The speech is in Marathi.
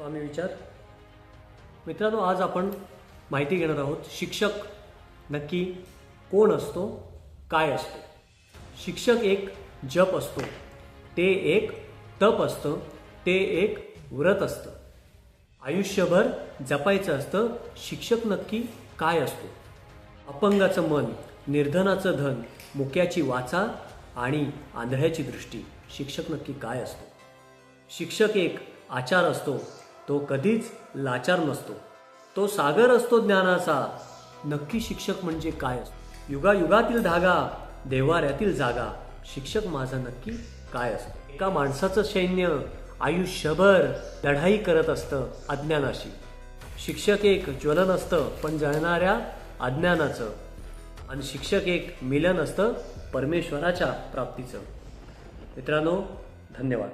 स्वामी विचार. मित्रांनो, आज आपण माहिती घेणार आहोत शिक्षक नक्की कोण असतो, काय असतो. शिक्षक एक जप असतो, ते एक तप असतं, ते एक व्रत असतं. आयुष्यभर जपायचं असतं. शिक्षक नक्की काय असतो? अपंगाचं मन, निर्धनाचं धन, मुक्याची वाचा आणि आंधळ्याची दृष्टी. शिक्षक नक्की काय असतो? शिक्षक एक आचार असतो, तो कधीच लाचार नसतो. तो सागर असतो ज्ञानाचा. नक्की शिक्षक म्हणजे काय असतो? युगायुगातील धागा, देव्हाऱ्यातील जागा. शिक्षक माझा नक्की काय असतो? एका माणसाचं सैन्य आयुष्यभर लढाई करत असतं अज्ञानाशी. शिक्षक एक ज्वलन असतं पण जळणाऱ्या अज्ञानाचं. आणि शिक्षक एक मिलन असतं परमेश्वराच्या प्राप्तीचं. मित्रांनो, धन्यवाद.